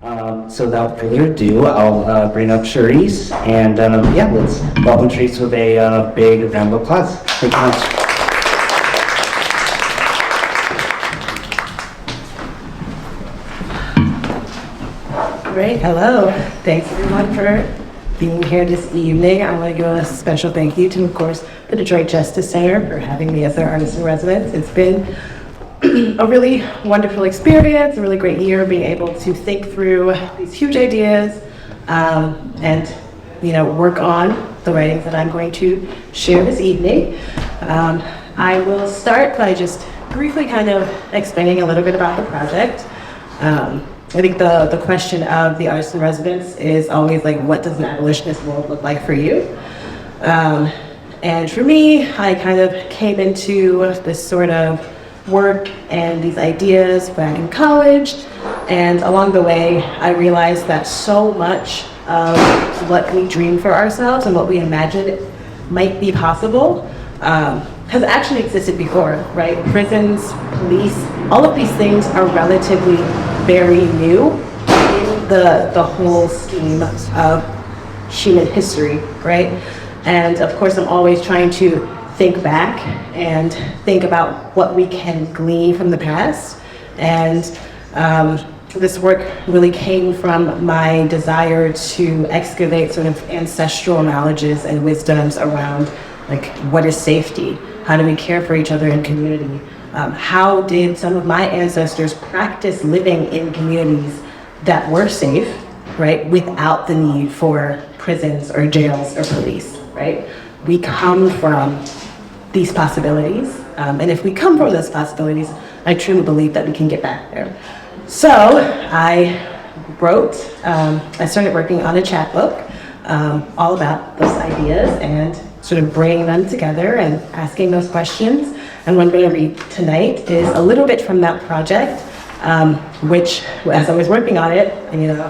So without further ado, I'll bring up Cherise, and yeah, let's welcome Cherise with a big round of applause. Thank you much. Great, hello. Thanks everyone for being here this evening. I want to give a special thank you to, of course, the Detroit Justice Center for having me as their artist in residence. It's been a really wonderful experience, a really great year being able to think through these huge ideas and work on the writings that I'm going to share this evening. I will start by just briefly kind of explaining a little bit about the project. I think the question of the artist in residence is always like, what does an abolitionist world look like for you? And for me, I kind of came into this sort of work and these ideas back in college, and along the way I realized that so much of what we dream for ourselves and what we imagine might be possible has actually existed before, right? Prisons, police, all of these things are relatively very new in the whole scheme of human history, right? And of course I'm always trying to think back and think about what we can glean from the past. And this work really came from my desire to excavate sort of ancestral knowledges and wisdoms around like, what is safety? How do we care for each other in community? How did some of my ancestors practice living in communities that were safe, right? Without the need for prisons or jails or police, right? We come from these possibilities, and if we come from those possibilities, I truly believe that we can get back there. So I started working on a chapbook all about those ideas and sort of bringing them together and asking those questions. And what I'm going to read tonight is a little bit from that project, which, as I was working on it,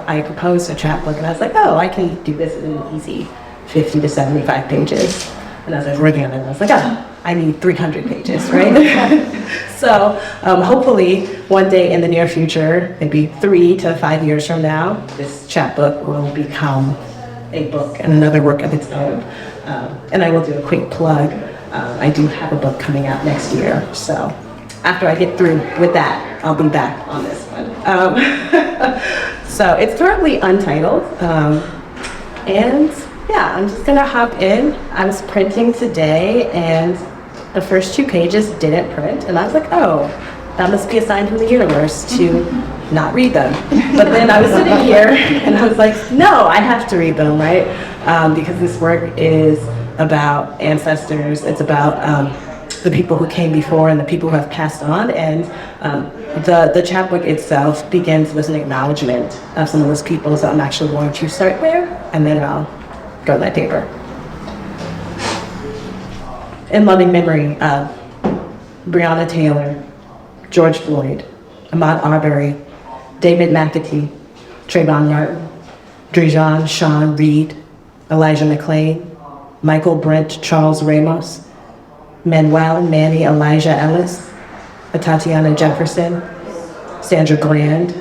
I proposed a chapbook, and I was like, oh, I can do this in an easy 50 to 75 pages. And as I was working on it, I was like, oh, I need 300 pages, right? So hopefully one day in the near future, maybe 3 to 5 years from now, this chapbook will become a book and another work of its own. And I will do a quick plug. I do have a book coming out next year. So after I get through with that, I'll be back on this one. So it's currently untitled. And yeah, I'm just gonna hop in. I was printing today and the first 2 pages didn't print, and I was like, oh, that must be a sign from the universe to not read them. But then I was sitting here and I was like, no, I have to read them, right? Because this work is about ancestors, it's about the people who came before and the people who have passed on, and the chapbook itself begins with an acknowledgement of some of those people, so I'm actually going to start there, and then I'll go to that paper. In loving memory of Breonna Taylor, George Floyd, Ahmaud Arbery, David McAtee, Trayvon Martin, Drejon Sean Reed, Elijah McClain, Michael Brent Charles Ramos, Manuel and Manny Elijah Ellis, Tatiana Jefferson, Sandra Gland,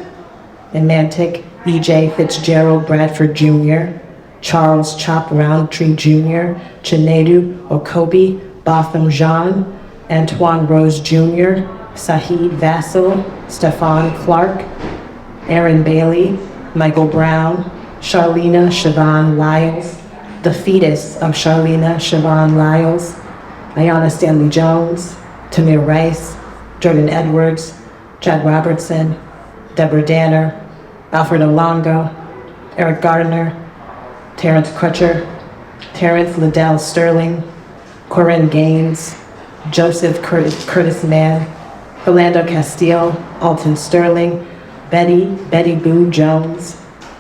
Imantic E.J. Fitzgerald Bradford Jr., Charles Chop Roundtree Jr., Chinedu Okobi, Botham Jean, Antoine Rose Jr., Saheed Vassell, Stephon Clark, Aaron Bailey, Michael Brown, Charlena Siobhan Lyles, the fetus of Charlena Siobhan Lyles, Ayanna Stanley Jones, Tamir Rice, Jordan Edwards, Chad Robertson, Deborah Danner, Alfred Olongo, Eric Gardner, Terrence Crutcher, Terrence Liddell Sterling, Corinne Gaines, Joseph Curtis Mann, Philando Castile, Alton Sterling, Betty Boo Jones,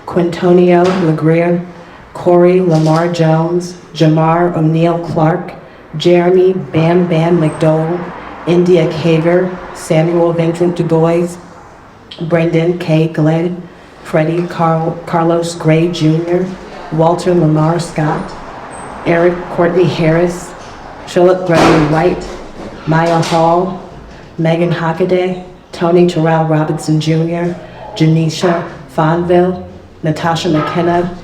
Quintonio LeGrier, Corey Lamar Jones, Jamar O'Neill Clark, Jeremy Bam Bam McDowell, India Kager, Samuel Vincent Du Bois, Brendan K. Glenn, Freddie Carlos Gray Jr., Walter Lamar Scott, Eric Courtney Harris, Philip Gregory White, Maya Hall, Megan Hockaday, Tony Terrell Robinson Jr., Janisha Fonville, Natasha McKenna,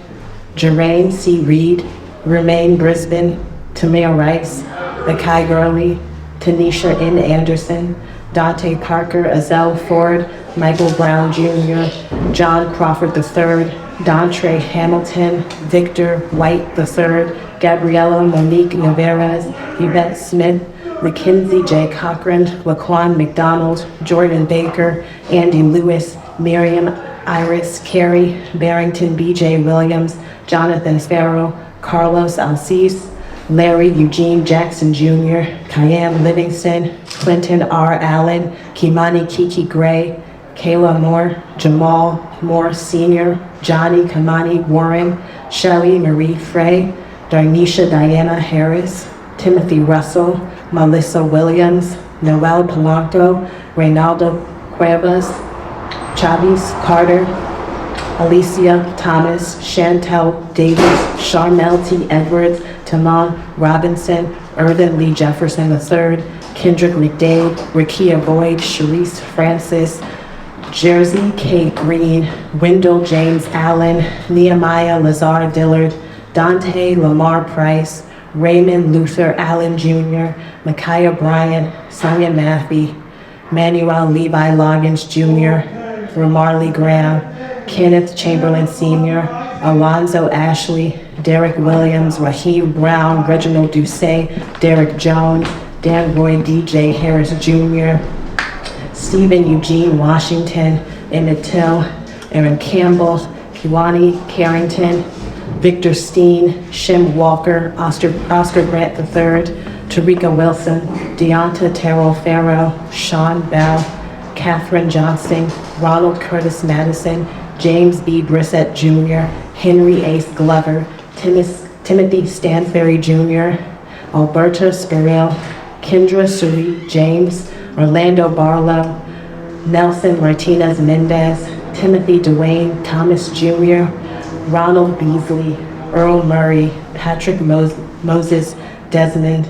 Jeraine C. Reed, Romaine Brisbane, Tamir Rice, Akai Gurley, Tanisha N. Anderson, Dante Parker, Azelle Ford, Michael Brown Jr., John Crawford III, Dontre Hamilton, Victor White III, Gabriella Monique Navarez, Yvette Smith, Mackenzie J. Cochran, Laquan McDonald, Jordan Baker, Andy Lewis, Miriam Iris Carey, Barrington B.J. Williams, Jonathan Farrell, Carlos Alcice, Larry Eugene Jackson Jr., Kyan Livingston, Clinton R. Allen, Kimani Kiki Gray, Kayla Moore, Jamal Moore Sr., Johnny Kamani Warren, Shelley Marie Frey, Darnisha Diana Harris, Timothy Russell, Melissa Williams, Noel Polanco, Reynaldo Cuevas, Chavis Carter, Alicia Thomas, Chantel Davis, Charmel T. Edwards, Tamon Robinson, Erden Lee Jefferson III, Kendrick McDade, Rakia Boyd, Cherise Francis, Jersey K. Green, Wendell James Allen, Nehemiah Lazar Dillard, Dante Lamar Price, Raymond Luther Allen Jr., Micaiah Bryant, Sonia Maffey, Manuel Levi Loggins Jr., Ramarley Graham, Kenneth Chamberlain Sr., Alonzo Ashley, Derek Williams, Raheem Brown, Reginald Doucet, Derek Jones, Dan Roy DJ Harris Jr., Stephen Eugene Washington, Emmett Till, Aaron Campbell, Kiwani Carrington, Victor Steen, Shem Walker, Oscar Grant III, Tarika Wilson, Deonta Terrell Farrow, Sean Bell, Katherine Johnson, Ronald Curtis Madison, James B. Brissett Jr., Henry Ace Glover, Timothy Stanferry Jr., Alberto Spirell, Kendra Suri James, Orlando Barlow, Nelson Martinez Mendez, Timothy Dwayne Thomas Jr., Ronald Beasley, Earl Murray, Patrick Moses Desmond,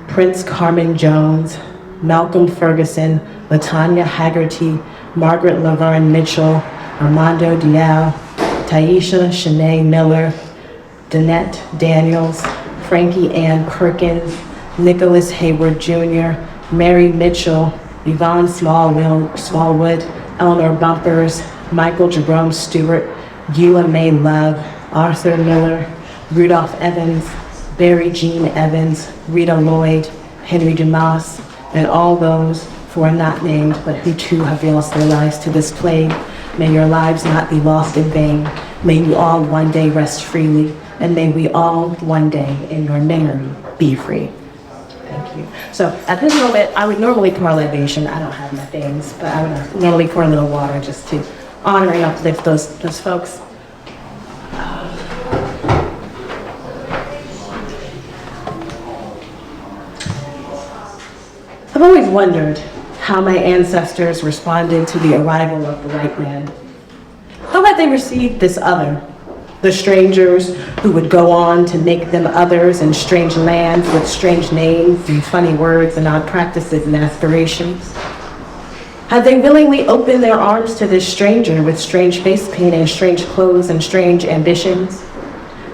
Prince Carmen Jones, Malcolm Ferguson, Latanya Haggerty, Margaret Laverne Mitchell, Armando Dial, Taisha Shanae Miller, Danette Daniels, Frankie Ann Perkins, Nicholas Hayward Jr., Mary Mitchell, Yvonne Smallwood, Eleanor Bumpers, Michael Jerome Stewart, Eula May Love, Arthur Miller, Rudolph Evans, Barry Jean Evans, Rita Lloyd, Henry Dumas, and all those who are not named but who too have lost their lives to this plague. May your lives not be lost in vain. May you all one day rest freely, and may we all one day in your memory be free. Thank you. So at this moment, I would normally pour a libation. I don't have my things, but I would normally pour a little water just to honor and uplift those folks. I've always wondered how my ancestors responded to the arrival of the white man. How had they received this other, the strangers who would go on to make them others in strange lands with strange names and funny words and odd practices and aspirations? Had they willingly opened their arms to this stranger with strange face paint and strange clothes and strange ambitions?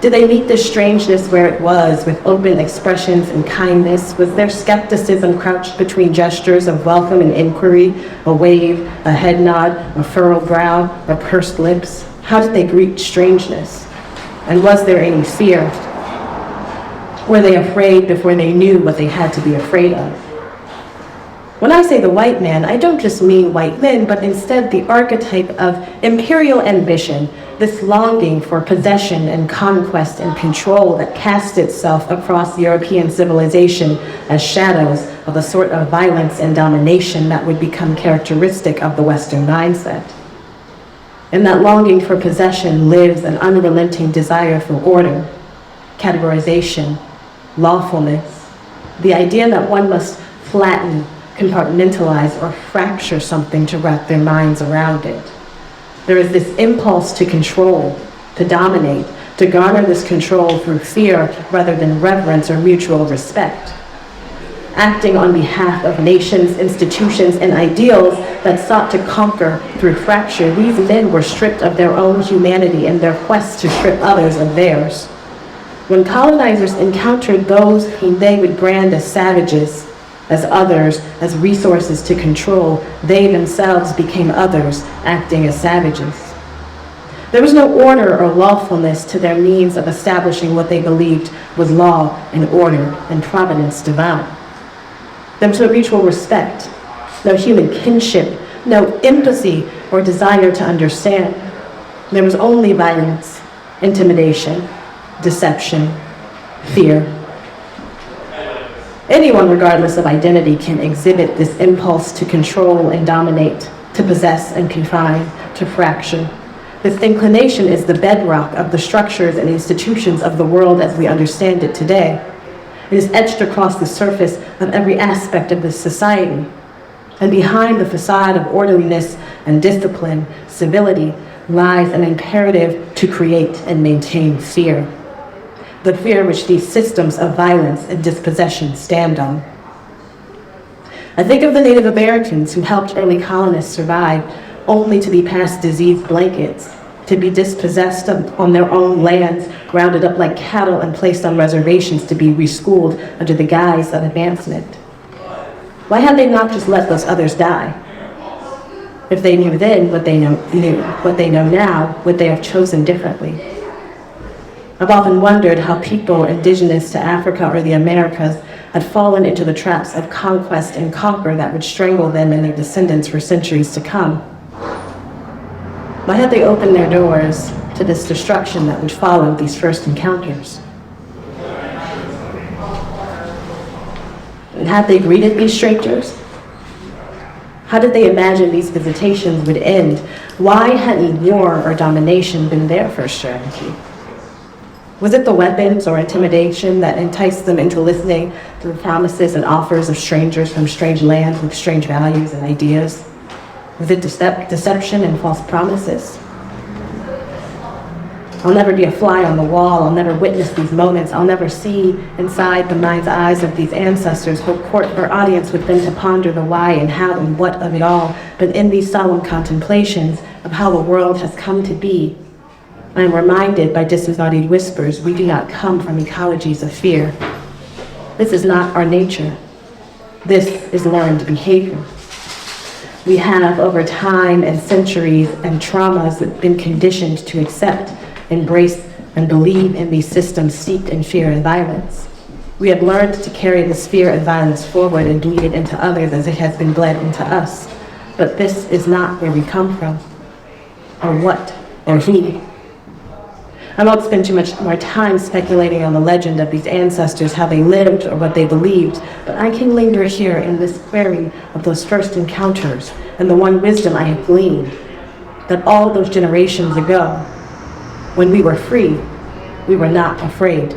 Did they meet this strangeness where it was, with open expressions and kindness? Was their skepticism crouched between gestures of welcome and inquiry, a wave, a head nod, a furrowed brow, or pursed lips? How did they greet strangeness? And was there any fear? Were they afraid before they knew what they had to be afraid of? When I say the white man, I don't just mean white men, but instead the archetype of imperial ambition, this longing for possession and conquest and control that cast itself across European civilization as shadows of the sort of violence and domination that would become characteristic of the Western mindset. In that longing for possession lives an unrelenting desire for order, categorization, lawfulness, the idea that one must flatten, compartmentalize, or fracture something to wrap their minds around it. There is this impulse to control, to dominate, to garner this control through fear rather than reverence or mutual respect. acting on behalf of nations, institutions, and ideals that sought to conquer through fracture. These men were stripped of their own humanity in their quest to strip others of theirs. When colonizers encountered those whom they would brand as savages, as others, as resources to control, they themselves became others, acting as savages. There was no order or lawfulness to their means of establishing what they believed was law and order and providence divine. There was no mutual respect, no human kinship, no empathy or desire to understand. There was only violence, intimidation, deception, fear. Anyone, regardless of identity, can exhibit this impulse to control and dominate, to possess and confine, to fracture. This inclination is the bedrock of the structures and institutions of the world as we understand it today. It is etched across the surface of every aspect of this society. And behind the facade of orderliness and discipline, civility, lies an imperative to create and maintain fear. The fear which these systems of violence and dispossession stand on. I think of the Native Americans who helped early colonists survive, only to be passed disease blankets, to be dispossessed on their own lands, rounded up like cattle and placed on reservations to be reschooled under the guise of advancement. Why had they not just let those others die? If they knew then what they know now, would they have chosen differently? I've often wondered how people indigenous to Africa or the Americas had fallen into the traps of conquest and conquer that would strangle them and their descendants for centuries to come. Why had they opened their doors to this destruction that would follow these first encounters? And had they greeted these strangers? How did they imagine these visitations would end? Why hadn't war or domination been their first strategy? Was it the weapons or intimidation that enticed them into listening to the promises and offers of strangers from strange lands with strange values and ideas? Was it deception and false promises? I'll never be a fly on the wall. I'll never witness these moments. I'll never see inside the mind's eyes of these ancestors who court their audience with them to ponder the why and how and what of it all. But in these solemn contemplations of how the world has come to be, I am reminded by disembodied whispers, we do not come from ecologies of fear. This is not our nature. This is learned behavior. We have, over time and centuries and traumas, been conditioned to accept, embrace, and believe in these systems steeped in fear and violence. We have learned to carry this fear and violence forward and bleed it into others as it has been bled into us. But this is not where we come from, or what, or who. I won't spend too much more time speculating on the legend of these ancestors, how they lived or what they believed, but I can linger here in this query of those first encounters and the one wisdom I have gleaned, that all those generations ago, when we were free, we were not afraid.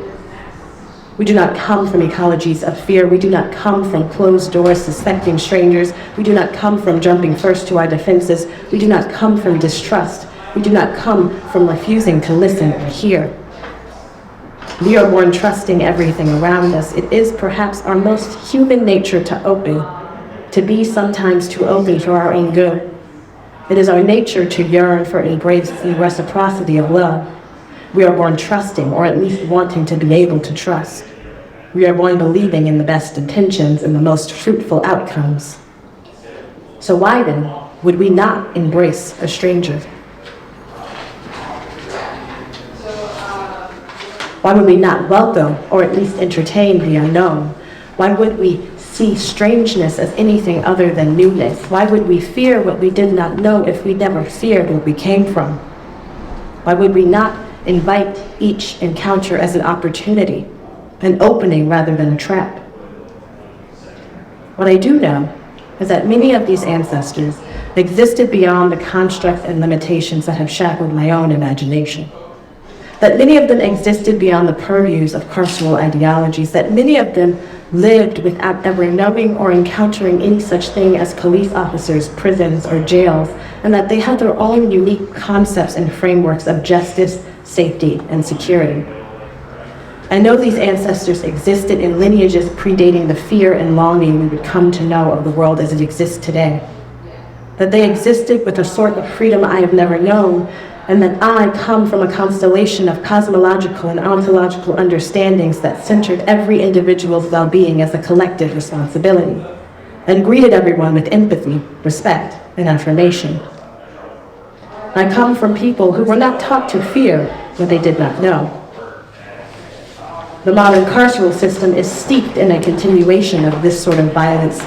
We do not come from ecologies of fear. We do not come from closed doors suspecting strangers. We do not come from jumping first to our defenses. We do not come from distrust. We do not come from refusing to listen or hear. We are born trusting everything around us. It is perhaps our most human nature to open, to be sometimes too open for our own good. It is our nature to yearn for embrace and reciprocity of love. We are born trusting, or at least wanting to be able to trust. We are born believing in the best intentions and the most fruitful outcomes. So why then would we not embrace a stranger? Why would we not welcome or at least entertain the unknown? Why would we see strangeness as anything other than newness? Why would we fear what we did not know if we never feared where we came from? Why would we not invite each encounter as an opportunity, an opening rather than a trap? What I do know is that many of these ancestors existed beyond the constructs and limitations that have shackled my own imagination. That many of them existed beyond the purviews of carceral ideologies, that many of them lived without ever knowing or encountering any such thing as police officers, prisons, or jails, and that they had their own unique concepts and frameworks of justice, safety, and security. I know these ancestors existed in lineages predating the fear and longing we would come to know of the world as it exists today. That they existed with a sort of freedom I have never known, and that I come from a constellation of cosmological and ontological understandings that centered every individual's well-being as a collective responsibility, and greeted everyone with empathy, respect, and affirmation. I come from people who were not taught to fear what they did not know. The modern carceral system is steeped in a continuation of this sort of violence,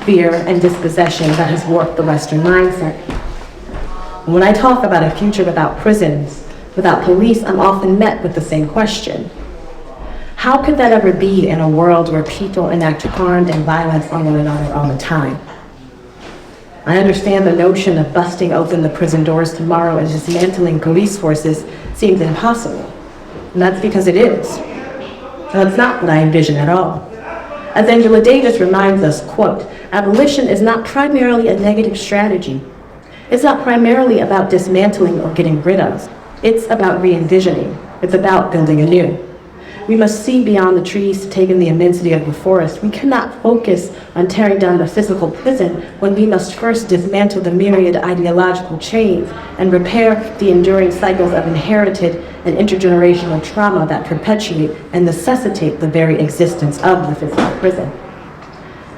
fear, and dispossession that has warped the Western mindset. When I talk about a future without prisons, without police, I'm often met with the same question. How could that ever be in a world where people enact harm and violence on one another all the time? I understand the notion of busting open the prison doors tomorrow and dismantling police forces seems impossible, and that's because it is. That's not what I envision at all. As Angela Davis reminds us, quote, abolition is not primarily a negative strategy. It's not primarily about dismantling or getting rid of. It's about re-envisioning. It's about building anew. We must see beyond the trees to take in the immensity of the forest. We cannot focus on tearing down the physical prison when we must first dismantle the myriad ideological chains and repair the enduring cycles of inherited and intergenerational trauma that perpetuate and necessitate the very existence of the physical prison.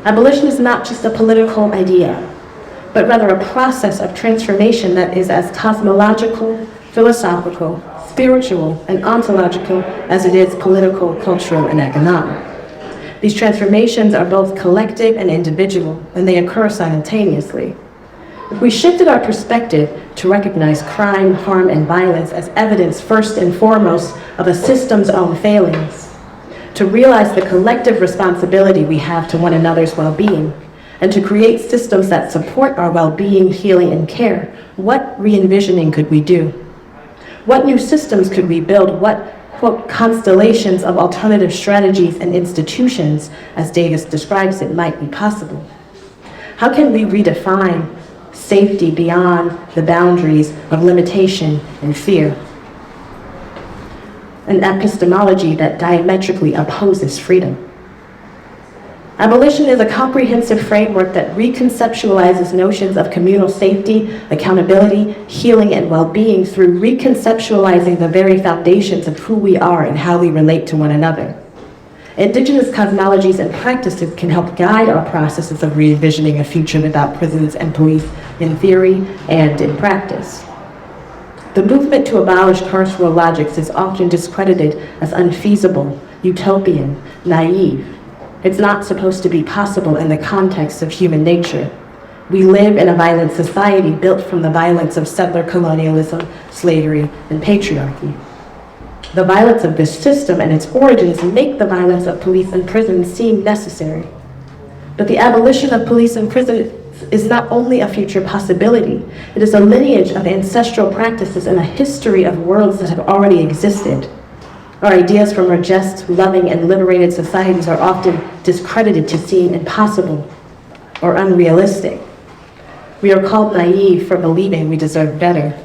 Abolition is not just a political idea, but rather a process of transformation that is as cosmological, philosophical, spiritual, and ontological as it is political, cultural, and economic. These transformations are both collective and individual, and they occur simultaneously. If we shifted our perspective to recognize crime, harm, and violence as evidence first and foremost of a system's own failings, to realize the collective responsibility we have to one another's well-being, and to create systems that support our well-being, healing, and care, what re-envisioning could we do? What new systems could we build? What, quote, constellations of alternative strategies and institutions, as Davis describes it, might be possible? How can we redefine safety beyond the boundaries of limitation and fear? An epistemology that diametrically opposes freedom. Abolition is a comprehensive framework that reconceptualizes notions of communal safety, accountability, healing, and well-being through reconceptualizing the very foundations of who we are and how we relate to one another. Indigenous cosmologies and practices can help guide our processes of re-envisioning a future without prisons and police in theory and in practice. The movement to abolish carceral logics is often discredited as unfeasible, utopian, naive. It's not supposed to be possible in the context of human nature. We live in a violent society built from the violence of settler colonialism, slavery, and patriarchy. The violence of this system and its origins make the violence of police and prisons seem necessary. But the abolition of police and prisons is not only a future possibility, it is a lineage of ancestral practices and a history of worlds that have already existed. Our ideas from our just, loving, and liberated societies are often discredited to seem impossible or unrealistic. We are called naive for believing we deserve better.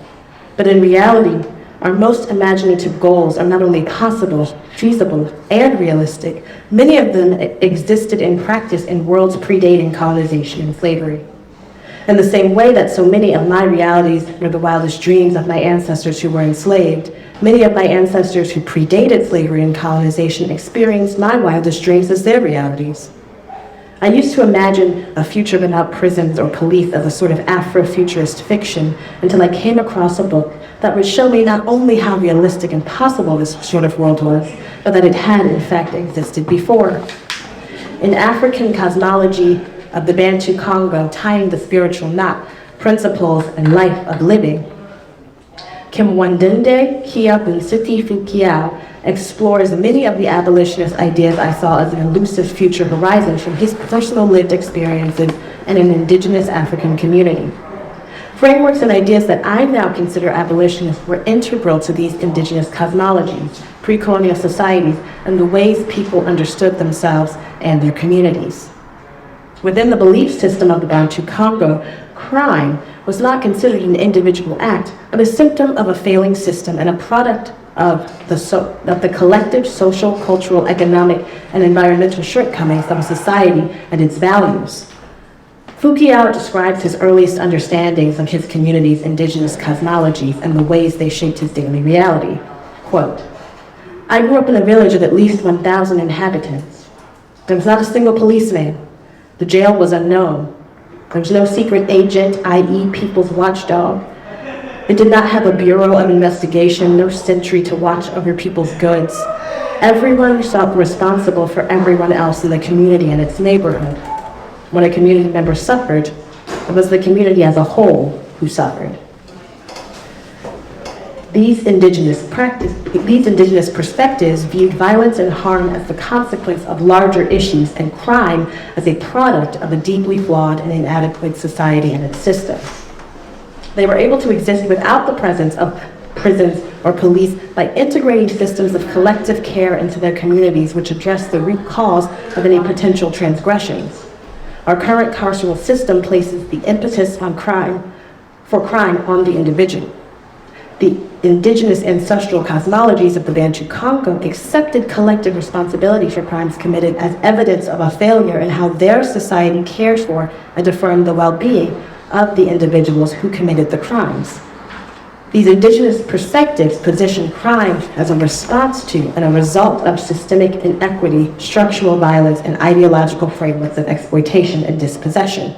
But in reality, our most imaginative goals are not only possible, feasible, and realistic, many of them existed in practice in worlds predating colonization and slavery. In the same way that so many of my realities were the wildest dreams of my ancestors who were enslaved, many of my ancestors who predated slavery and colonization experienced my wildest dreams as their realities. I used to imagine a future without prisons or police as a sort of Afrofuturist fiction until I came across a book that would show me not only how realistic and possible this sort of world was, but that it had in fact existed before. In African cosmology of the Bantu Congo, Tying the Spiritual Knot, Principles and Life of Living, Kimwandende Kiapunsiti Fukiao explores many of the abolitionist ideas I saw as an elusive future horizon from his personal lived experiences in an indigenous African community. Frameworks and ideas that I now consider abolitionist were integral to these indigenous cosmologies, pre-colonial societies, and the ways people understood themselves and their communities. Within the belief system of the Bantu Congo, crime was not considered an individual act, but a symptom of a failing system and a product of the collective social, cultural, economic, and environmental shortcomings of society and its values. Fukuyama describes his earliest understandings of his community's indigenous cosmologies and the ways they shaped his daily reality. Quote, "I grew up in a village of at least 1,000 inhabitants. There was not a single policeman. The jail was unknown. There was no secret agent, i.e. people's watchdog. It did not have a bureau of investigation, no sentry to watch over people's goods. Everyone felt responsible for everyone else in the community and its neighborhood. When a community member suffered, it was the community as a whole who suffered." These indigenous perspectives viewed violence and harm as the consequence of larger issues and crime as a product of a deeply flawed and inadequate society and its systems. They were able to exist without the presence of prisons or police by integrating systems of collective care into their communities which address the root cause of any potential transgressions. Our current carceral system places the impetus on crime on the individual. The indigenous ancestral cosmologies of the Bantu Congo accepted collective responsibility for crimes committed as evidence of a failure in how their society cares for and affirmed the well-being of the individuals who committed the crimes. These indigenous perspectives position crime as a response to and a result of systemic inequity, structural violence, and ideological frameworks of exploitation and dispossession.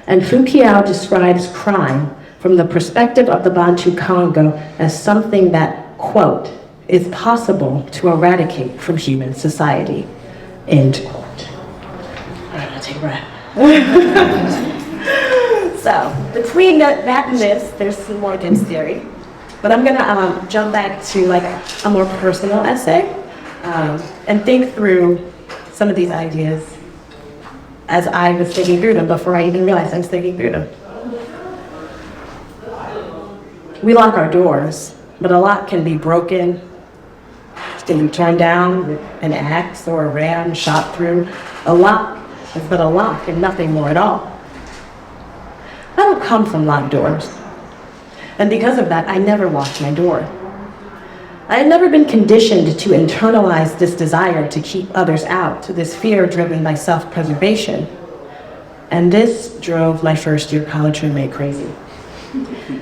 And Fukuyama describes crime from the perspective of the Bantu Congo as something that, quote, "is possible to eradicate from human society," end quote. All right, I'll take a breath. So, between that and this, there's some more dense theory. But I'm gonna jump back to like a more personal essay and think through some of these ideas as I was thinking through them before I even realized I was thinking through them. We lock our doors, but a lock can be broken, can be torn down with an axe or a ram shot through. A lock is but a lock and nothing more at all. I don't come from locked doors. And because of that, I never locked my door. I had never been conditioned to internalize this desire to keep others out, this fear driven by self-preservation. And this drove my first-year college roommate crazy.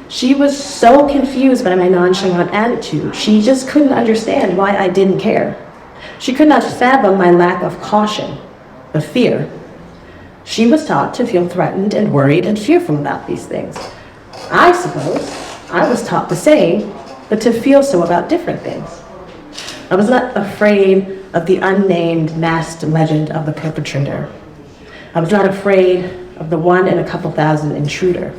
She was so confused by my nonchalant attitude. She just couldn't understand why I didn't care. She could not fathom my lack of caution, of fear. She was taught to feel threatened and worried and fearful about these things. I suppose I was taught the same, but to feel so about different things. I was not afraid of the unnamed masked legend of the perpetrator. I was not afraid of the 1 in a couple thousand intruder.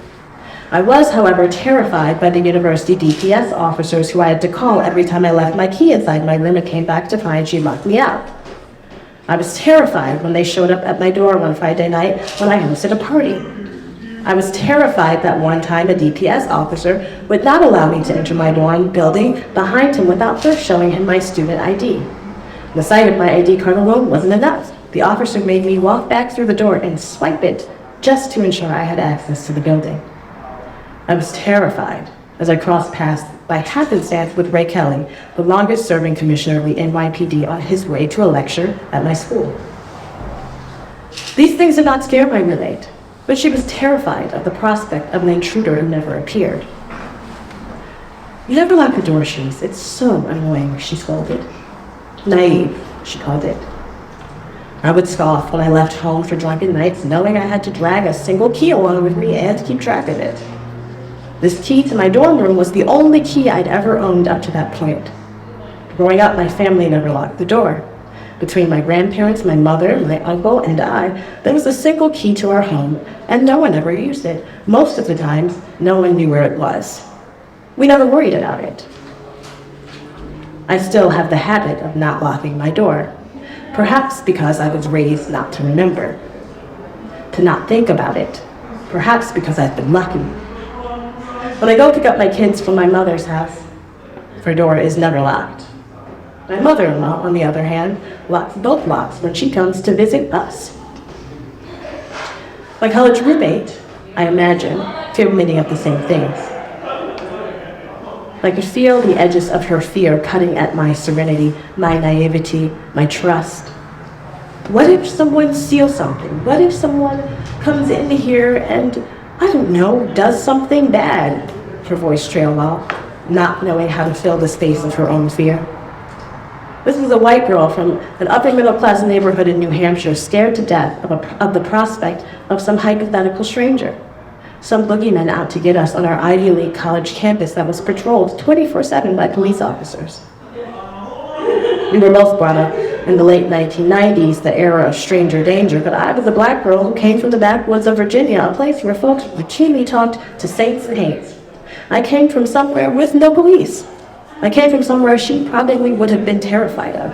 I was, however, terrified by the university DPS officers who I had to call every time I left my key inside my room and came back to find she locked me out. I was terrified when they showed up at my door one Friday night when I hosted a party. I was terrified that one time a DPS officer would not allow me to enter my dorm building behind him without first showing him my student ID. The sight of my ID card alone wasn't enough. The officer made me walk back through the door and swipe it just to ensure I had access to the building. I was terrified as I crossed paths by happenstance with Ray Kelly, the longest serving commissioner of the NYPD, on his way to a lecture at my school. These things did not scare my roommate, but she was terrified of the prospect of an intruder who never appeared. "You never lock the door, Cherise. It's so annoying," she scolded. "Naive," she called it. I would scoff when I left home for drunken nights, knowing I had to drag a single key along with me and keep track of it. This key to my dorm room was the only key I'd ever owned up to that point. Growing up, my family never locked the door. Between my grandparents, my mother, my uncle, and I, there was a single key to our home, and no one ever used it. Most of the time, no one knew where it was. We never worried about it. I still have the habit of not locking my door, perhaps because I was raised not to remember, to not think about it, perhaps because I've been lucky. When I go pick up my kids from my mother's house, her door is never locked. My mother-in-law, on the other hand, locks both locks when she comes to visit us. My college roommate, I imagine, feel many of the same things. I could feel the edges of her fear cutting at my serenity, my naivety, my trust. What if someone steals something? What if someone comes in here and, I don't know, does something bad? Her voice trailed off, not knowing how to fill the space of her own fear. This was a white girl from an upper middle class neighborhood in New Hampshire, scared to death of the prospect of some hypothetical stranger. Some boogeyman out to get us on our Ivy League college campus that was patrolled 24/7 by police officers. We were both brought up in the late 1990s, the era of stranger danger, but I was a black girl who came from the backwoods of Virginia, a place where folks routinely talked to saints and saints. I came from somewhere with no police. I came from somewhere she probably would have been terrified of.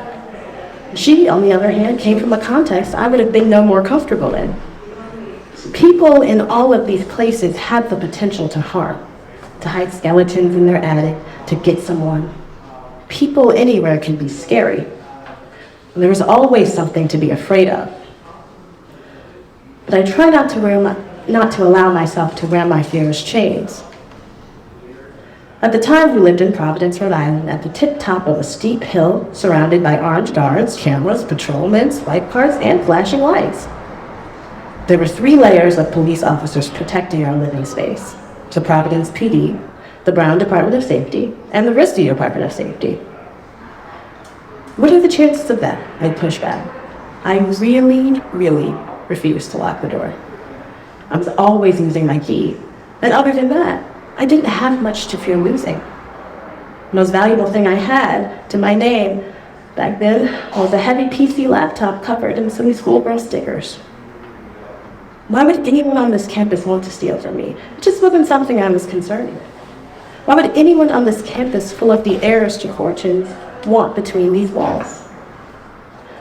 She, on the other hand, came from a context I would have been no more comfortable in. People in all of these places had the potential to harm, to hide skeletons in their attic, to get someone. People anywhere can be scary. There was always something to be afraid of. But I try not to allow myself to wear my fears chains. At the time, we lived in Providence, Rhode Island, at the tip-top of a steep hill surrounded by armed guards, cameras, patrolmen, swipe cars, and flashing lights. There were 3 layers of police officers protecting our living space: the Providence PD, the Brown Department of Safety, and the Risty Department of Safety. What are the chances of that? I'd push back. I really refused to lock the door. I was always using my key, and other than that, I didn't have much to fear losing. The most valuable thing I had to my name back then was a heavy PC laptop covered in silly schoolgirl stickers. Why would anyone on this campus want to steal from me? It just wasn't something I was concerned with. Why would anyone on this campus full of the heirs to fortunes want between these walls?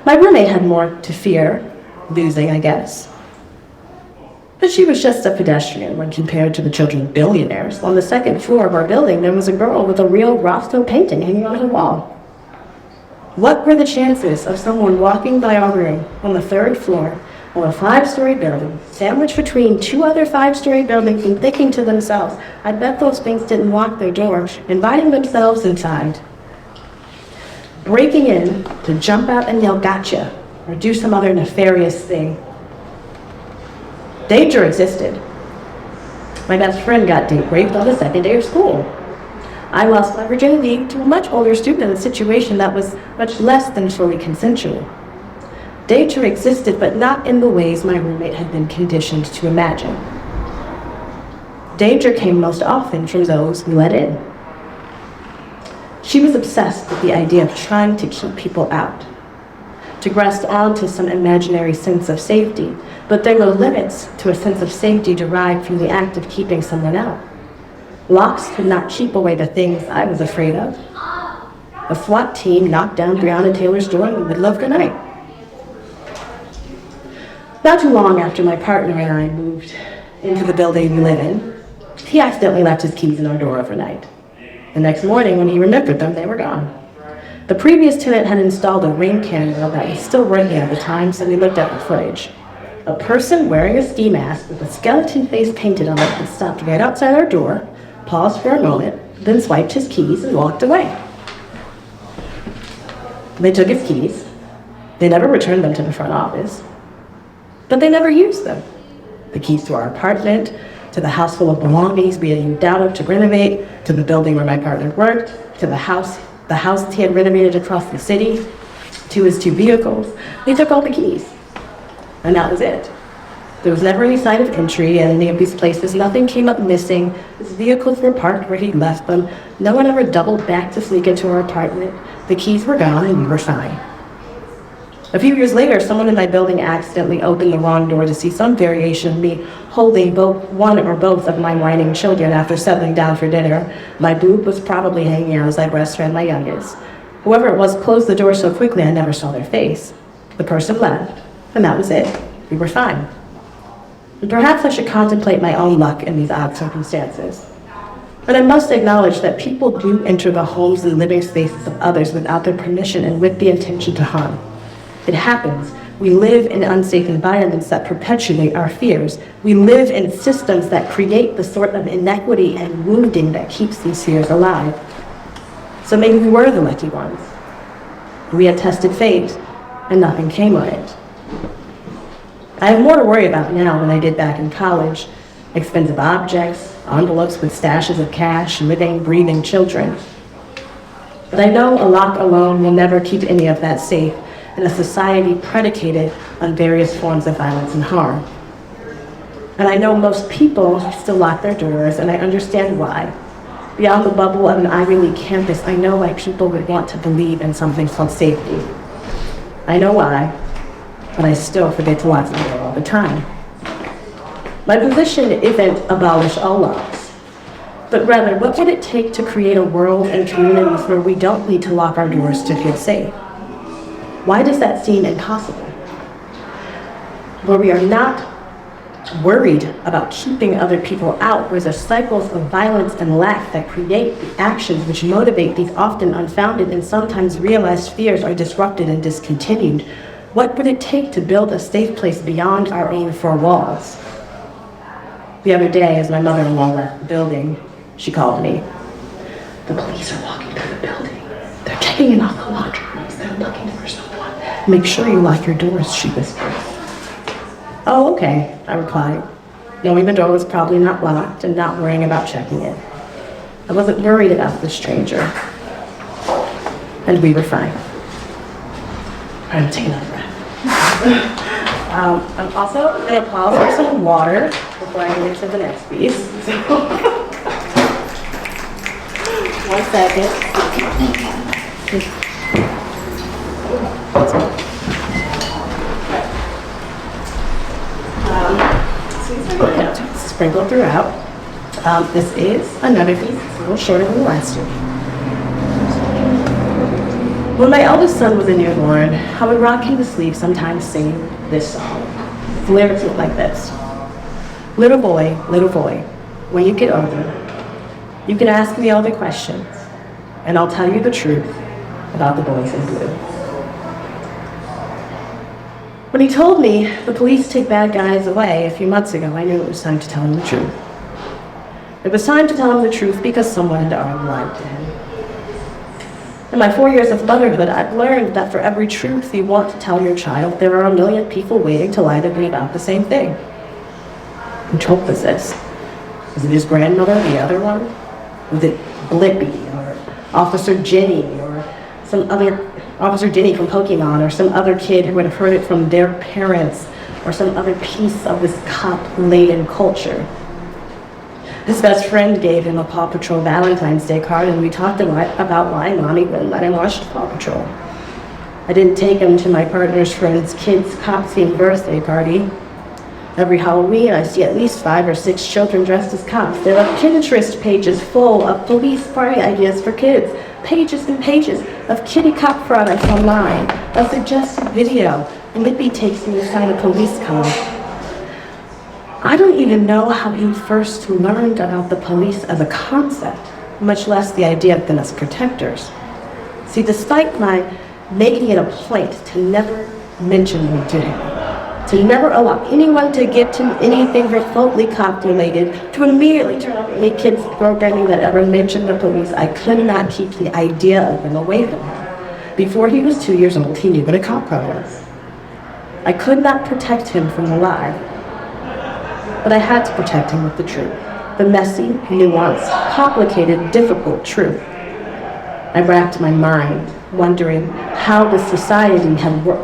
My roommate had more to fear losing, I guess. But she was just a pedestrian when compared to the children of billionaires. On the 2nd floor of our building, there was a girl with a real Rothko painting hanging on her wall. What were the chances of someone walking by our room on the 3rd floor of a 5-story building, sandwiched between 2 other 5-story buildings, and thinking to themselves, I bet those things didn't lock their door, inviting themselves inside, breaking in to jump out and yell gotcha, or do some other nefarious thing? Danger existed. My best friend got date raped on the 2nd day of school. I lost my virginity to a much older student in a situation that was much less than fully consensual. Danger existed, but not in the ways my roommate had been conditioned to imagine. Danger came most often from those we let in. She was obsessed with the idea of trying to keep people out, to grasp onto some imaginary sense of safety, but there were limits to a sense of safety derived from the act of keeping someone out. Locks could not keep away the things I was afraid of. A SWAT team knocked down Breonna Taylor's door in the middle of the night. Not too long after my partner and I moved into the building we live in, he accidentally left his keys in our door overnight. The next morning, when he remembered them, they were gone. The previous tenant had installed a ring camera that was still working at the time, so we looked at the footage. A person wearing a ski mask with a skeleton face painted on it had stopped right outside our door, paused for a moment, then swiped his keys and walked away. They took his keys. They never returned them to the front office, but they never used them. The keys to our apartment, to the house full of belongings we had moved out of to renovate, to the building where my partner worked, to the house he had renovated across the city, to his 2 vehicles. They took all the keys. And that was it. There was never any sign of entry at any of these places. Nothing came up missing. His vehicles were parked where he left them. No one ever doubled back to sneak into our apartment. The keys were gone and we were fine. A few years later, someone in my building accidentally opened the wrong door to see some variation of me holding one or both of my whining children after settling down for dinner. My boob was probably hanging out as I breastfed my youngest. Whoever it was closed the door so quickly I never saw their face. The person left, and that was it. We were fine. And perhaps I should contemplate my own luck in these odd circumstances. But I must acknowledge that people do enter the homes and living spaces of others without their permission and with the intention to harm. It happens. We live in unsafe environments that perpetuate our fears. We live in systems that create the sort of inequity and wounding that keeps these fears alive. So maybe we were the lucky ones. We had tested fate, and nothing came of it. I have more to worry about now than I did back in college. Expensive objects, envelopes with stashes of cash, living, breathing children. But I know a lock alone will never keep any of that safe in a society predicated on various forms of violence and harm. And I know most people still lock their doors, and I understand why. Beyond the bubble of an Ivy League campus, I know why people would want to believe in something called safety. I know why, but I still forget to lock my door all the time. My position isn't abolish all locks, but rather, what would it take to create a world and communities where we don't need to lock our doors to feel safe? Why does that seem impossible? Where we are not worried about keeping other people out, where the cycles of violence and lack that create the actions which motivate these often unfounded and sometimes realized fears are disrupted and discontinued. What would it take to build a safe place beyond our own four walls? The other day, as my mother-in-law left the building, she called me. The police are walking through the building. They're checking in all the laundry rooms. They're looking for someone. Make sure you lock your doors, she whispered. Oh, okay, I replied, knowing the door was probably not locked and not worrying about checking it. I wasn't worried about the stranger. And we were fine. I'm taking another breath. I'm also going to pause for some water before I get into the next piece. So, 1 second. Sprinkled throughout. This is another piece. It's a little shorter than the last two. When my eldest son was a newborn, I would rock him to sleep, sometimes singing this song. The lyrics look like this. Little boy, when you get older, you can ask me all the questions, and I'll tell you the truth about the boys in blue. When he told me the police take bad guys away a few months ago, I knew it was time to tell him the truth. It was time to tell him the truth because someone had already lied to him. In my 4 years of motherhood, I've learned that for every truth you want to tell your child, there are a million people waiting to lie to me about the same thing. Who told us this? Was it his grandmother, the other one? Was it Blippi, or Officer Jenny, or some other Officer Jenny from Pokemon, or some other kid who would have heard it from their parents, or some other piece of this cop-laden culture? His best friend gave him a Paw Patrol Valentine's Day card, and we talked about why Mommy wouldn't let him watch Paw Patrol. I didn't take him to my partner's friend's kid's cop-themed birthday party. Every Halloween, I see at least 5 or 6 children dressed as cops. There are Pinterest pages full of police party ideas for kids. Pages and pages of kitty cop products online. A suggested video. Libby takes me to sign a police card. I don't even know how he first learned about the police as a concept, much less the idea of them as protectors. See, despite my making it a point to never mention them to him, to never allow anyone to give to anything remotely cop-related, to immediately turn off any kids' programming that ever mentioned the police, I could not keep the idea of them away from him. Before he was 2 years old, he knew what a cop car was. I could not protect him from the lie. But I had to protect him with the truth, the messy, nuanced, complicated, difficult truth. I racked my mind, wondering how the society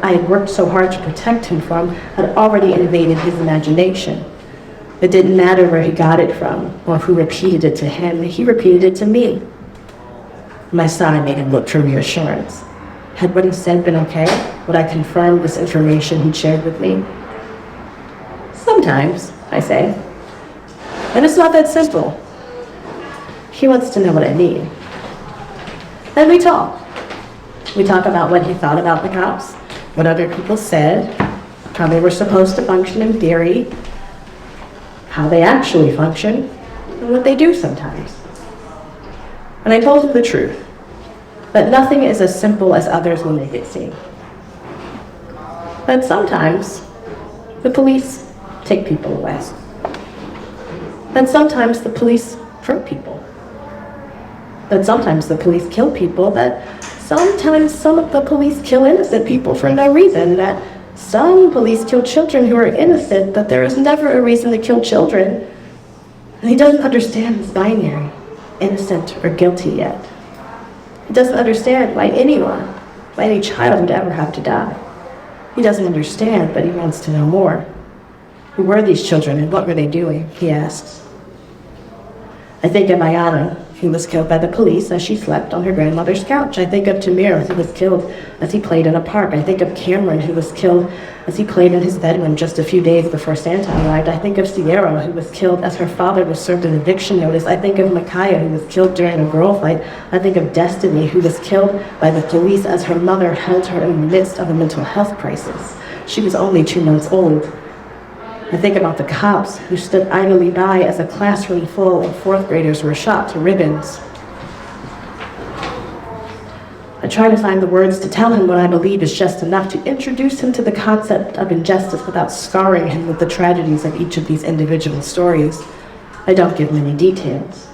I had worked so hard to protect him from had already invaded his imagination. It didn't matter where he got it from or who repeated it to him, he repeated it to me. My sigh made him look for reassurance. Had what he said been okay? Would I confirm this information he'd shared with me? Sometimes, I say. And it's not that simple. He wants to know what I mean. Then we talk. We talk about what he thought about the cops, what other people said, how they were supposed to function in theory, how they actually function, and what they do sometimes. And I told him the truth, that nothing is as simple as others will make it seem. That sometimes the police take people away. And sometimes the police hurt people. that sometimes the police kill people, that sometimes some of the police kill innocent people for no reason, that some police kill children who are innocent, that there is never a reason to kill children. And he doesn't understand this binary, innocent or guilty yet. He doesn't understand why any child would ever have to die. He doesn't understand, but he wants to know more. Who were these children and what were they doing, he asks. I think of Ayana, who was killed by the police as she slept on her grandmother's couch. I think of Tamir, who was killed as he played in a park. I think of Cameron, who was killed as he played in his bedroom just a few days before Santa arrived. I think of Sierra, who was killed as her father was served an eviction notice. I think of Micaiah, who was killed during a girl fight. I think of Destiny, who was killed by the police as her mother held her in the midst of a mental health crisis. She was only 2 months old. I think about the cops who stood idly by as a classroom full of 4th graders were shot to ribbons. I try to find the words to tell him what I believe is just enough to introduce him to the concept of injustice without scarring him with the tragedies of each of these individual stories. I don't give many details.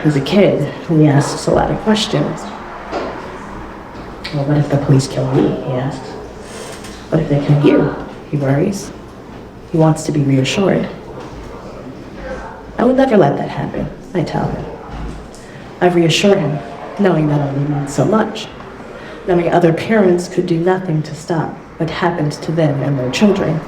He's a kid, and he asks a lot of questions. Well, what if the police kill me, he asks. What if they kill you? He worries. He wants to be reassured. I would never let that happen, I tell him. I reassure him, knowing that only means so much. Knowing other parents could do nothing to stop what happened to them and their children.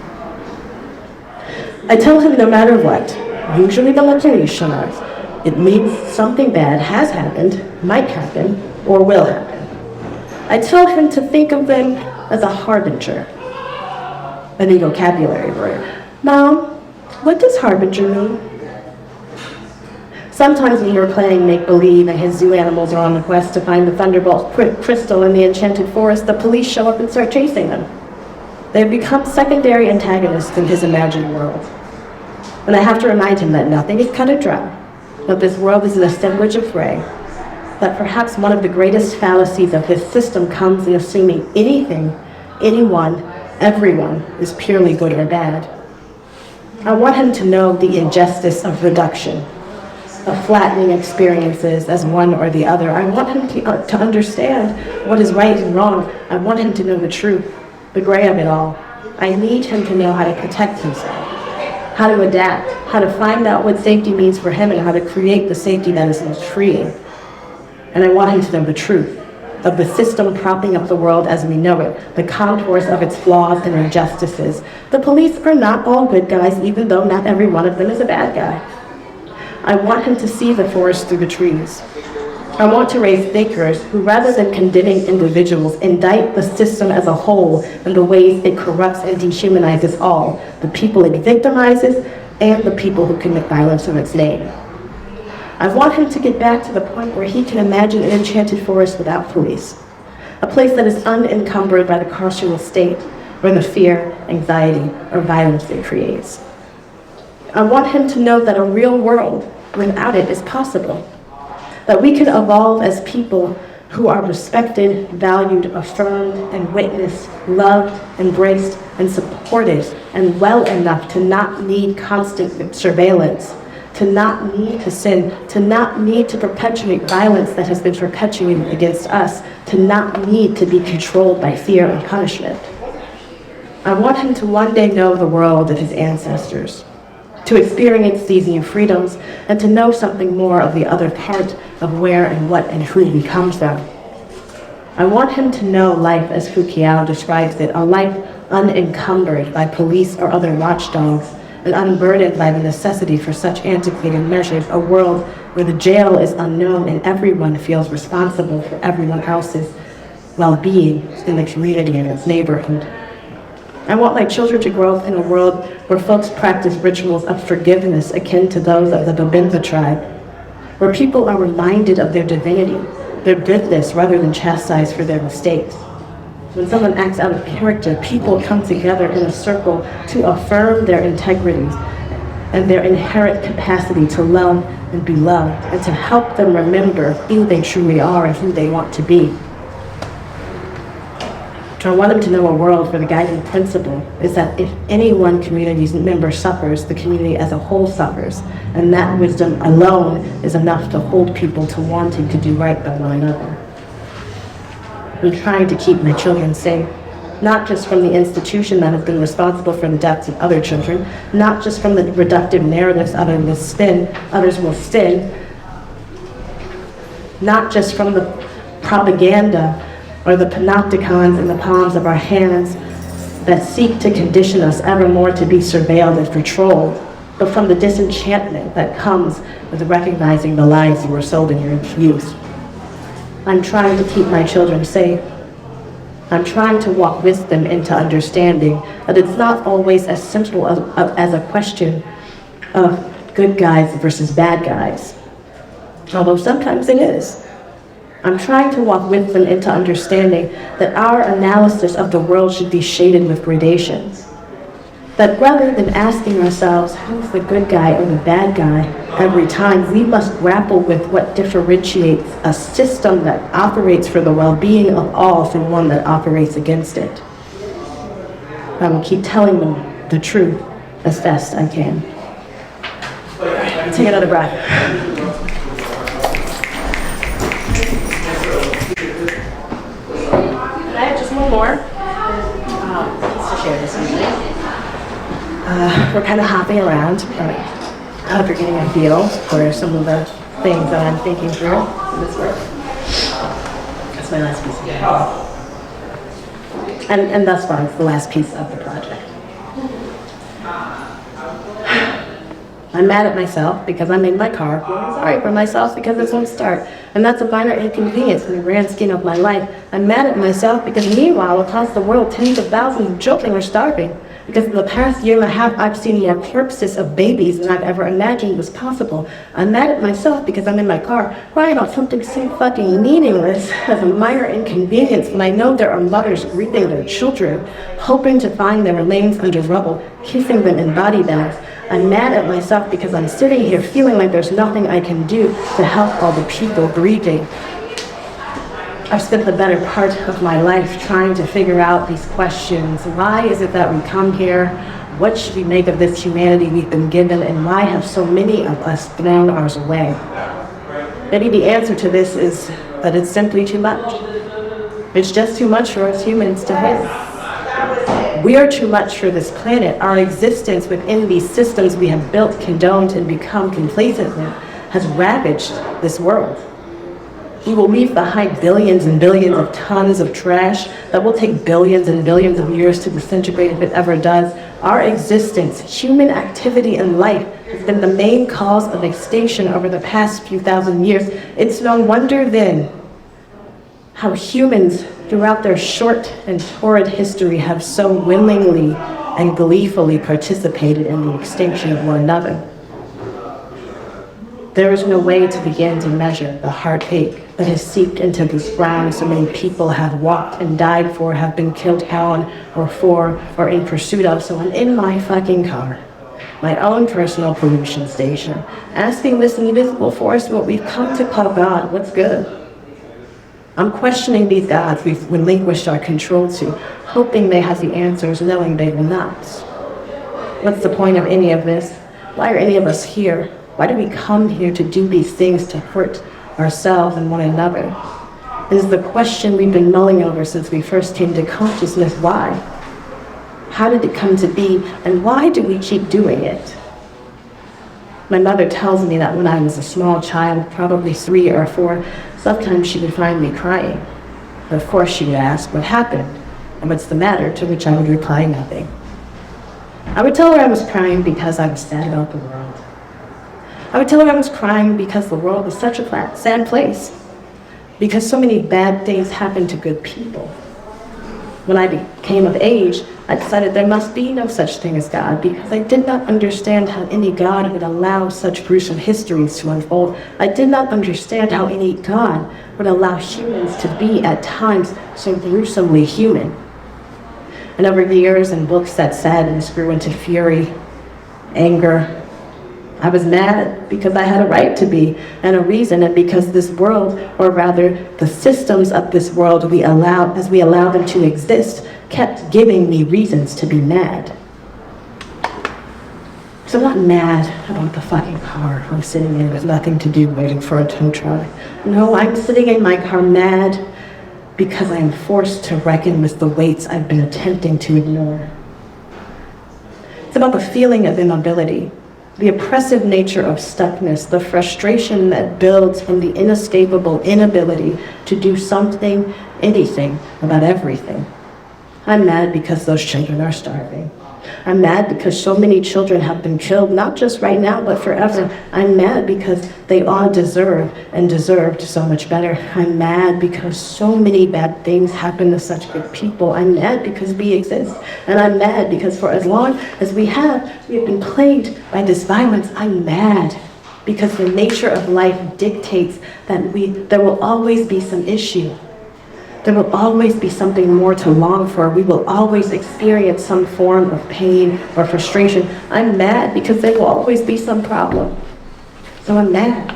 I tell him no matter what, usually the location of, it means something bad has happened, might happen, or will happen. I tell him to think of them as a harbinger. A new vocabulary word. Mom, what does harbinger mean? Sometimes when we're playing make-believe and his zoo animals are on the quest to find the thunderbolt crystal in the enchanted forest, the police show up and start chasing them. They've become secondary antagonists in his imagined world. And I have to remind him that nothing is cut or dry, that this world is an assemblage of gray, that perhaps one of the greatest fallacies of his system comes in assuming anything, anyone, everyone is purely good or bad. I want him to know the injustice of reduction, of flattening experiences as one or the other. I want him to understand what is right and wrong. I want him to know the truth, the gray of it all. I need him to know how to protect himself, how to adapt, how to find out what safety means for him and how to create the safety that is most freeing. And I want him to know the truth of the system propping up the world as we know it, the contours of its flaws and injustices. The police are not all good guys, even though not every one of them is a bad guy. I want him to see the forest through the trees. I want to raise thinkers who, rather than condemning individuals, indict the system as a whole and the ways it corrupts and dehumanizes all, the people it victimizes and the people who commit violence in its name. I want him to get back to the point where he can imagine an enchanted forest without police, a place that is unencumbered by the carceral state or the fear, anxiety, or violence it creates. I want him to know that a real world without it is possible, that we can evolve as people who are respected, valued, affirmed, and witnessed, loved, embraced, and supported, and well enough to not need constant surveillance, to not need to sin, to not need to perpetuate violence that has been perpetuated against us, to not need to be controlled by fear and punishment. I want him to one day know the world of his ancestors, to experience these new freedoms, and to know something more of the other part of where and what and who he comes from. I want him to know life as Foucault describes it, a life unencumbered by police or other watchdogs, and unburdened by the necessity for such antiquated measures, a world where the jail is unknown and everyone feels responsible for everyone else's well-being in the community and its neighborhood. I want my children to grow up in a world where folks practice rituals of forgiveness akin to those of the Babinza tribe, where people are reminded of their divinity, their goodness, rather than chastised for their mistakes. When someone acts out of character, people come together in a circle to affirm their integrity and their inherent capacity to love and be loved, and to help them remember who they truly are and who they want to be. So I want them to know a world where the guiding principle is that if any one community's member suffers, the community as a whole suffers. And that wisdom alone is enough to hold people to wanting to do right by one another. I'm trying to keep my children safe, not just from the institution that has been responsible for the deaths of other children, not just from the reductive narratives others will spin, not just from the propaganda or the panopticons in the palms of our hands that seek to condition us ever more to be surveilled and controlled, but from the disenchantment that comes with recognizing the lies you were sold in your youth. I'm trying to keep my children safe. I'm trying to walk with them into understanding that it's not always as simple as a question of good guys versus bad guys, although sometimes it is. I'm trying to walk with them into understanding that our analysis of the world should be shaded with gradations. That rather than asking ourselves who's the good guy or the bad guy every time, we must grapple with what differentiates a system that operates for the well-being of all from one that operates against it. I will keep telling them the truth as best I can. Take another breath. I have just one more piece to share this evening. We're kind of hopping around, but I hope you're getting a feel for some of the things that I'm thinking through in this work. That's my last piece of it. And thus far, it's the last piece of the project. I'm mad at myself because I made my car. I'm sorry for myself because it won't start. And that's a minor inconvenience in the grand scheme of my life. I'm mad at myself because meanwhile, across the world, tens of thousands of children are starving. Because in the past year and a half, I've seen more corpses of babies than I've ever imagined was possible. I'm mad at myself because I'm in my car crying about something so fucking meaningless as a minor inconvenience when I know there are mothers grieving their children, hoping to find their remains under rubble, kissing them in body bags. I'm mad at myself because I'm sitting here feeling like there's nothing I can do to help all the people grieving. I've spent the better part of my life trying to figure out these questions. Why is it that we come here? What should we make of this humanity we've been given? And why have so many of us thrown ours away? Maybe the answer to this is that it's simply too much. It's just too much for us humans to handle. We are too much for this planet. Our existence within these systems we have built, condoned, and become complacent with has ravaged this world. We will leave behind billions and billions of tons of trash that will take billions and billions of years to disintegrate if it ever does. Our existence, human activity and life, has been the main cause of extinction over the past few thousand years. It's no wonder then how humans throughout their short and torrid history have so willingly and gleefully participated in the extinction of one another. There is no way to begin to measure the heartache that has seeped into this ground so many people have walked and died for, have been killed on, or for, or in pursuit of. So I'm in my fucking car, my own personal pollution station, asking this invisible force what we've come to call God, what's good? I'm questioning these gods we've relinquished our control to, hoping they have the answers, knowing they will not. What's the point of any of this? Why are any of us here? Why do we come here to do these things to hurt ourselves and one another? This is the question we've been mulling over since we first came to consciousness. Why? How did it come to be, and why do we keep doing it? My mother tells me that when I was a small child, probably 3 or 4, sometimes she would find me crying. Of course she would ask, what happened? And what's the matter? To which I would reply, nothing. I would tell her I was crying because I was sad about the world. I would tell her I was crying because the world is such a sad place, because so many bad things happen to good people. When I became of age, I decided there must be no such thing as God, because I did not understand how any God would allow such gruesome histories to unfold. I did not understand how any God would allow humans to be, at times, so gruesomely human. And over the years, and books that sadness grew into fury, anger, I was mad because I had a right to be and a reason, and because this world, or rather the systems of this world as we allow them to exist, kept giving me reasons to be mad. So I'm not mad about the fucking car I'm sitting in with nothing to do waiting for a tow truck. No, I'm sitting in my car mad because I am forced to reckon with the weights I've been attempting to ignore. It's about the feeling of immobility, the oppressive nature of stuckness, the frustration that builds from the inescapable inability to do something, anything, about everything. I'm mad because those children are starving. I'm mad because so many children have been killed, not just right now, but forever. I'm mad because they all deserve and deserved so much better. I'm mad because so many bad things happen to such good people. I'm mad because we exist. And I'm mad because for as long as we have been plagued by this violence. I'm mad because the nature of life dictates that there will always be some issue. There will always be something more to long for. We will always experience some form of pain or frustration. I'm mad because there will always be some problem. So I'm mad.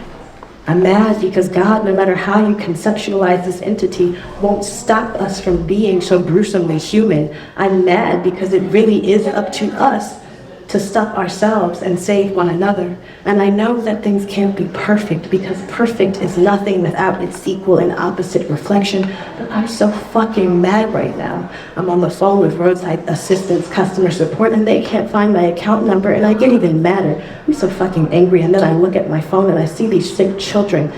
I'm mad because God, no matter how you conceptualize this entity, won't stop us from being so gruesomely human. I'm mad because it really is up to us to stop ourselves and save one another. And I know that things can't be perfect because perfect is nothing without its equal and opposite reflection. But I'm so fucking mad right now. I'm on the phone with roadside assistance customer support and they can't find my account number and I get even madder. I'm so fucking angry, and then I look at my phone and I see these sick children,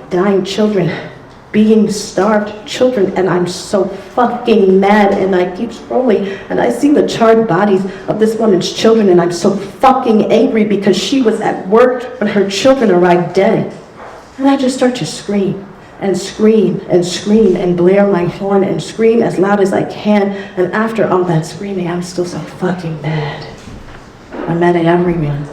dying children, being starved children, and I'm so fucking mad, and I keep scrolling and I see the charred bodies of this woman's children, and I'm so fucking angry because she was at work when her children arrived dead. And I just start to scream and scream and scream and blare my horn and scream as loud as I can, and after all that screaming, I'm still so fucking mad. I'm mad at everyone.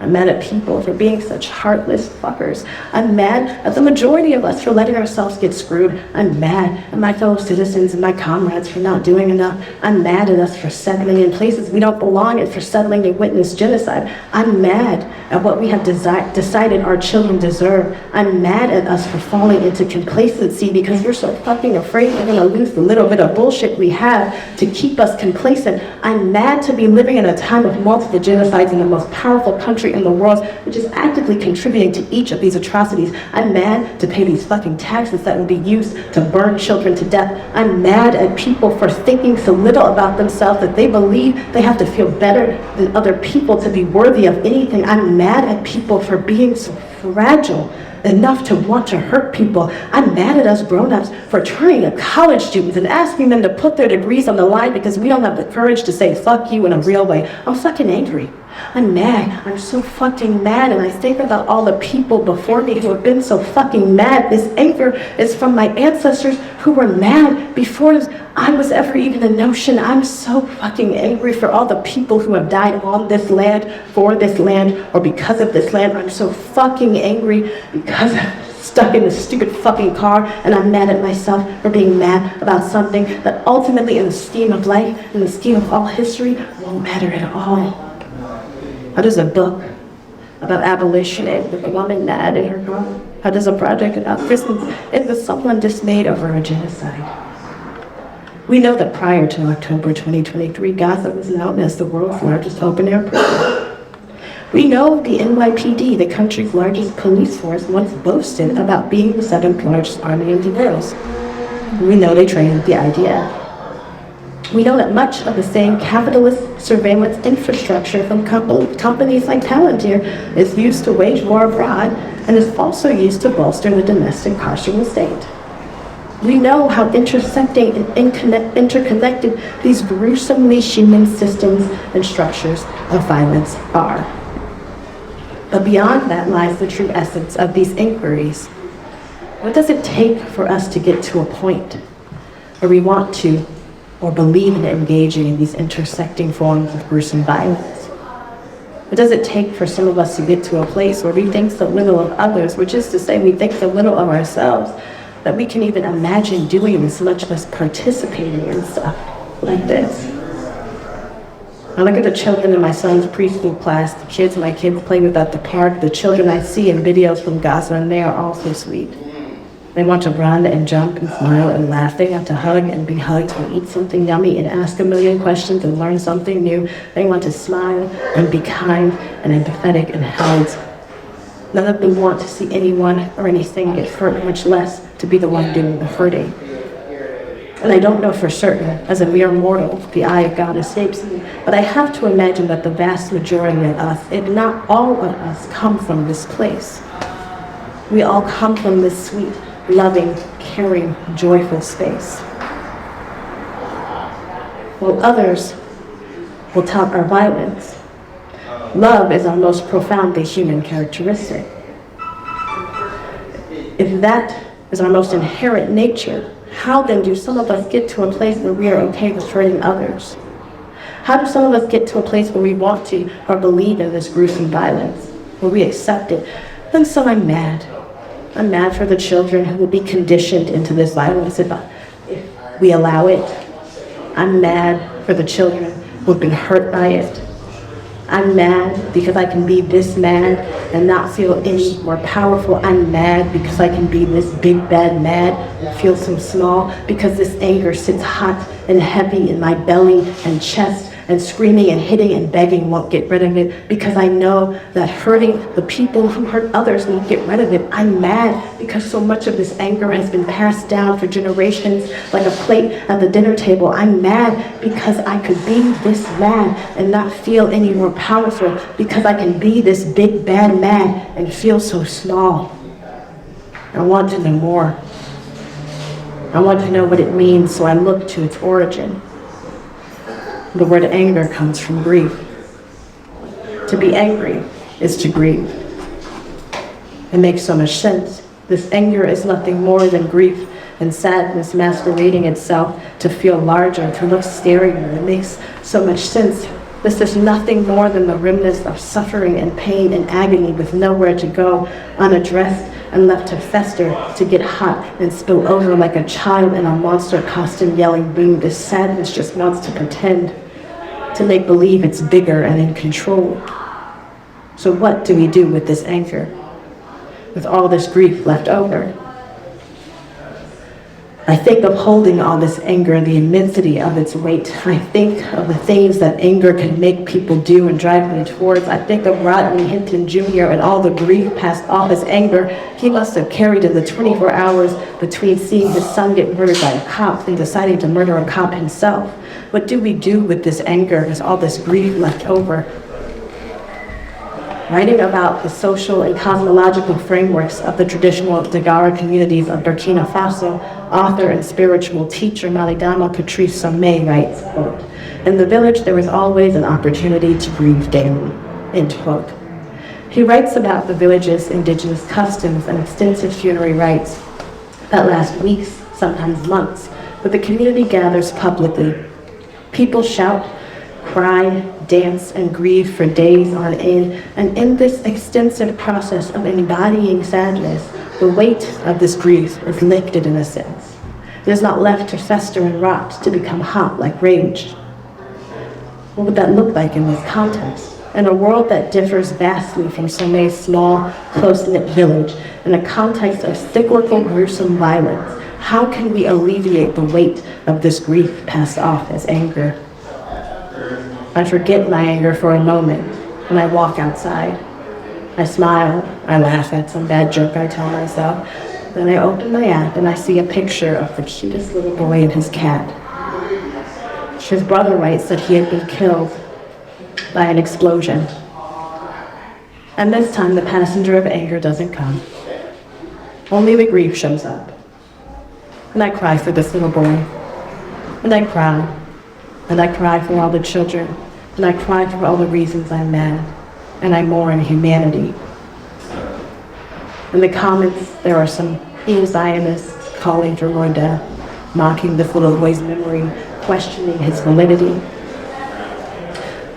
I'm mad at people for being such heartless fuckers. I'm mad at the majority of us for letting ourselves get screwed. I'm mad at my fellow citizens and my comrades for not doing enough. I'm mad at us for settling in places we don't belong and for settling to witness genocide. I'm mad at what we have decided our children deserve. I'm mad at us for falling into complacency because we're so fucking afraid we're gonna lose the little bit of bullshit we have to keep us complacent. I'm mad to be living in a time of multiple genocides in the most powerful country in the world, which is actively contributing to each of these atrocities. I'm mad to pay these fucking taxes that will be used to burn children to death. I'm mad at people for thinking so little about themselves that they believe they have to feel better than other people to be worthy of anything. I'm mad at people for being so fragile enough to want to hurt people. I'm mad at us grown-ups for turning to college students and asking them to put their degrees on the line because we don't have the courage to say fuck you in a real way. I'm fucking angry. I'm mad. I'm so fucking mad, and I think about all the people before me who have been so fucking mad. This anger is from my ancestors who were mad before I was ever even a notion. I'm so fucking angry for all the people who have died on this land, for this land, or because of this land. I'm so fucking angry because I'm stuck in this stupid fucking car, and I'm mad at myself for being mad about something that ultimately in the scheme of life, in the scheme of all history, won't matter at all. How does a book about abolition end with a woman mad in her car? How does a project about Christmas end with someone dismayed over a genocide? We know that prior to October 2023, Gaza was known as the world's largest open-air prison. We know the NYPD, the country's largest police force, once boasted about being the seventh largest army in the world. We know they trained the idea. We know that much of the same capitalist surveillance infrastructure from companies like Palantir is used to wage war abroad and is also used to bolster the domestic carceral state. We know how intersecting and interconnected these gruesomely human systems and structures of violence are. But beyond that lies the true essence of these inquiries. What does it take for us to get to a point where we want to or believe in engaging in these intersecting forms of gruesome violence? What does it take for some of us to get to a place where we think so little of others, which is to say we think so little of ourselves, that we can even imagine doing this, much less participating in stuff like this? I look at the children in my son's preschool class, the kids my kids play with at the park, the children I see in videos from Gaza, and they are all so sweet. They want to run and jump and smile and laugh. They want to hug and be hugged and eat something yummy and ask a million questions and learn something new. They want to smile and be kind and empathetic and held. None of them want to see anyone or anything get hurt, much less to be the one doing the hurting. And I don't know for certain, as a mere mortal, the eye of God escapes me, but I have to imagine that the vast majority of us, if not all of us, come from this place. We all come from this sweet, loving, caring, joyful space. While others will tout our violence, love is our most profoundly human characteristic. If that is our most inherent nature, how then do some of us get to a place where we are okay with hurting others? How do some of us get to a place where we want to or believe in this gruesome violence, where we accept it? And so I'm mad. I'm mad for the children who will be conditioned into this violence if we allow it. I'm mad for the children who have been hurt by it. I'm mad because I can be this mad and not feel any more powerful. I'm mad because I can be this big bad mad and feel so small, because this anger sits hot and heavy in my belly and chest, and screaming and hitting and begging won't get rid of it, because I know that hurting the people who hurt others won't get rid of it. I'm mad because so much of this anger has been passed down for generations like a plate at the dinner table. I'm mad because I could be this mad and not feel any more powerful, because I can be this big bad mad and feel so small. I want to know more. I want to know what it means, so I look to its origin. The word anger comes from grief. To be angry is to grieve. It makes so much sense. This anger is nothing more than grief and sadness masquerading itself to feel larger, to look scarier. It makes so much sense. This is nothing more than the remnants of suffering and pain and agony with nowhere to go, unaddressed and left to fester, to get hot and spill over like a child in a monster costume yelling boom. This sadness just wants to pretend, to make believe it's bigger and in control. So what do we do with this anger, with all this grief left over? I think of holding all this anger, the immensity of its weight. I think of the things that anger can make people do and drive them towards. I think of Rodney Hinton Jr. and all the grief passed off as anger he must have carried in the 24 hours between seeing his son get murdered by a cop and deciding to murder a cop himself. What do we do with this anger, with all this grief left over? Writing about the social and cosmological frameworks of the traditional Dagara communities of Burkina Faso, author and spiritual teacher Malidama Cherise Morris writes, quote, "In the village there is always an opportunity to grieve daily," end quote. He writes about the village's indigenous customs and extensive funerary rites that last weeks, sometimes months, but the community gathers publicly. People shout, cry, dance, and grieve for days on end, and in this extensive process of embodying sadness, the weight of this grief is lifted in a sense. It is not left to fester and rot, to become hot like rage. What would that look like in this context? In a world that differs vastly from Somay's small, close-knit village, in a context of cyclical, gruesome violence, how can we alleviate the weight of this grief passed off as anger? I forget my anger for a moment when I walk outside. I smile, I laugh at some bad joke I tell myself. Then I open my app and I see a picture of the cutest little boy and his cat. His brother writes that he had been killed by an explosion. And this time the passenger of anger doesn't come. Only the grief shows up. And I cry for this little boy. And I cry. And I cry for all the children, and I cry for all the reasons I'm mad, and I mourn humanity. In the comments, there are some Zionists calling for more death, mocking this little boy's memory, questioning his validity.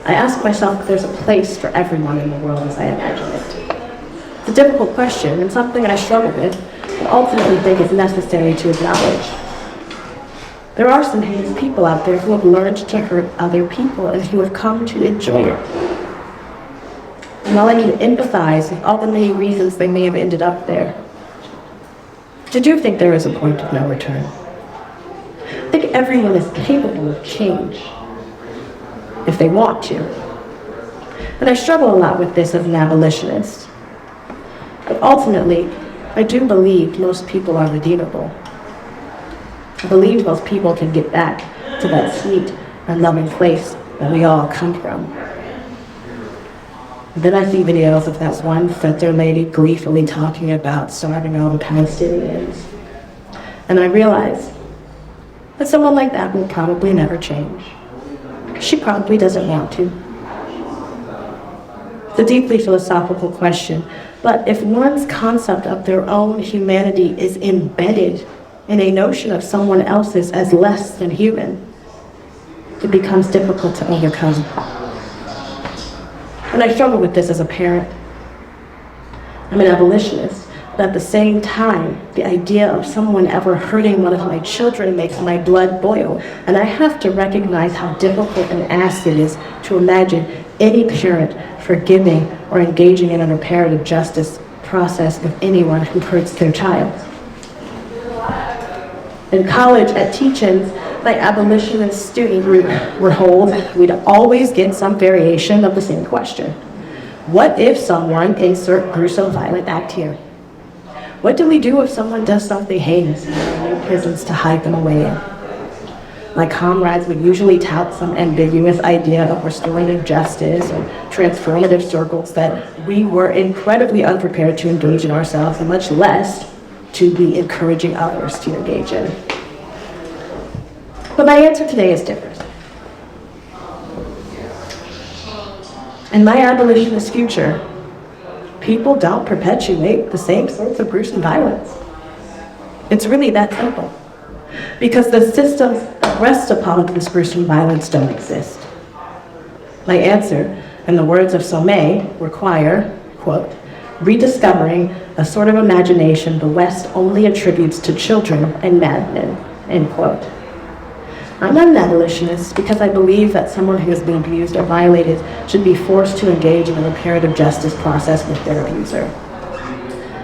I ask myself if there's a place for everyone in the world as I imagine it. It's a difficult question, and something I struggle with, but ultimately think is necessary to acknowledge. There are some heinous people out there who have learned to hurt other people and who have come to enjoy it. And while I need to empathize with all the many reasons they may have ended up there, I do think there is a point of no return. I think everyone is capable of change if they want to. And I struggle a lot with this as an abolitionist. But ultimately, I do believe most people are redeemable. I believe most people can get back to that sweet and loving place that we all come from. And then I see videos of that one center lady gleefully talking about starving all the Palestinians. And I realize that someone like that will probably never change. She probably doesn't want to. It's a deeply philosophical question, but if one's concept of their own humanity is embedded in a notion of someone else's as less than human, it becomes difficult to overcome. And I struggle with this as a parent. I'm an abolitionist, but at the same time, the idea of someone ever hurting one of my children makes my blood boil, and I have to recognize how difficult an ask it is to imagine any parent forgiving or engaging in a reparative justice process of anyone who hurts their child. In college, at teach-ins, my abolitionist student group were told we'd always get some variation of the same question. What if someone insert gruesome violent act here? What do we do if someone does something heinous and there are no prisons to hide them away in? My comrades would usually tout some ambiguous idea of restorative justice or transformative circles that we were incredibly unprepared to engage in ourselves, and much less to be encouraging others to engage in. But my answer today is different. In my abolitionist future, people don't perpetuate the same sorts of gruesome violence. It's really that simple. Because the systems that rest upon this gruesome violence don't exist. My answer, in the words of Sommet, require, quote, rediscovering a sort of imagination the West only attributes to children and madmen, end quote. I'm not an abolitionist because I believe that someone who has been abused or violated should be forced to engage in a reparative justice process with their abuser.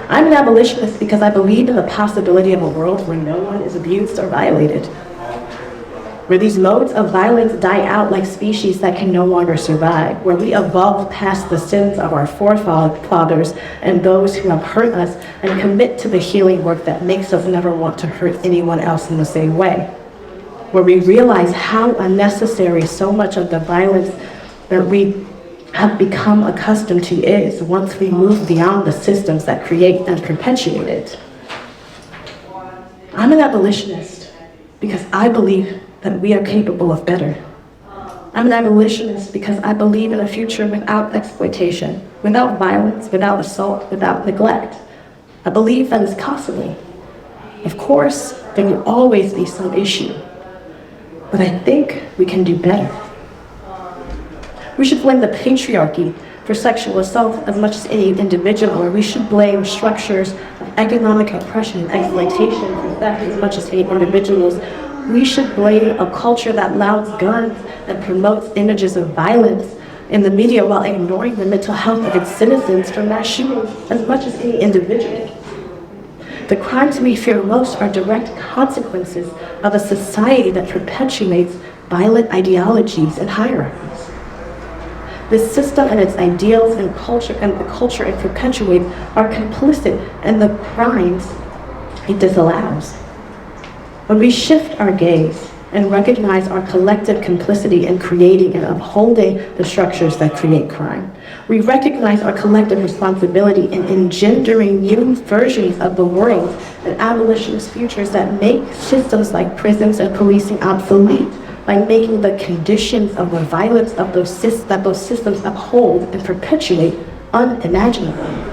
I'm an abolitionist because I believe in the possibility of a world where no one is abused or violated, where these modes of violence die out like species that can no longer survive, where we evolve past the sins of our forefathers and those who have hurt us and commit to the healing work that makes us never want to hurt anyone else in the same way, where we realize how unnecessary so much of the violence that we have become accustomed to is once we move beyond the systems that create and perpetuate it. I'm an abolitionist because I believe that we are capable of better. I'm an abolitionist because I believe in a future without exploitation, without violence, without assault, without neglect. I believe that is possible. Of course, there will always be some issue, but I think we can do better. We should blame the patriarchy for sexual assault as much as any individual, or we should blame structures of economic oppression and exploitation for that as much as any individuals. We should blame a culture that louds guns and promotes images of violence in the media while ignoring the mental health of its citizens from mass shootings as much as any individual. The crimes we fear most are direct consequences of a society that perpetuates violent ideologies and hierarchies. This system and its ideals and the culture it perpetuates are complicit in the crimes it disallows. When we shift our gaze and recognize our collective complicity in creating and upholding the structures that create crime, we recognize our collective responsibility in engendering new versions of the world and abolitionist futures that make systems like prisons and policing obsolete, by making the conditions of the violence of those systems uphold and perpetuate unimaginable.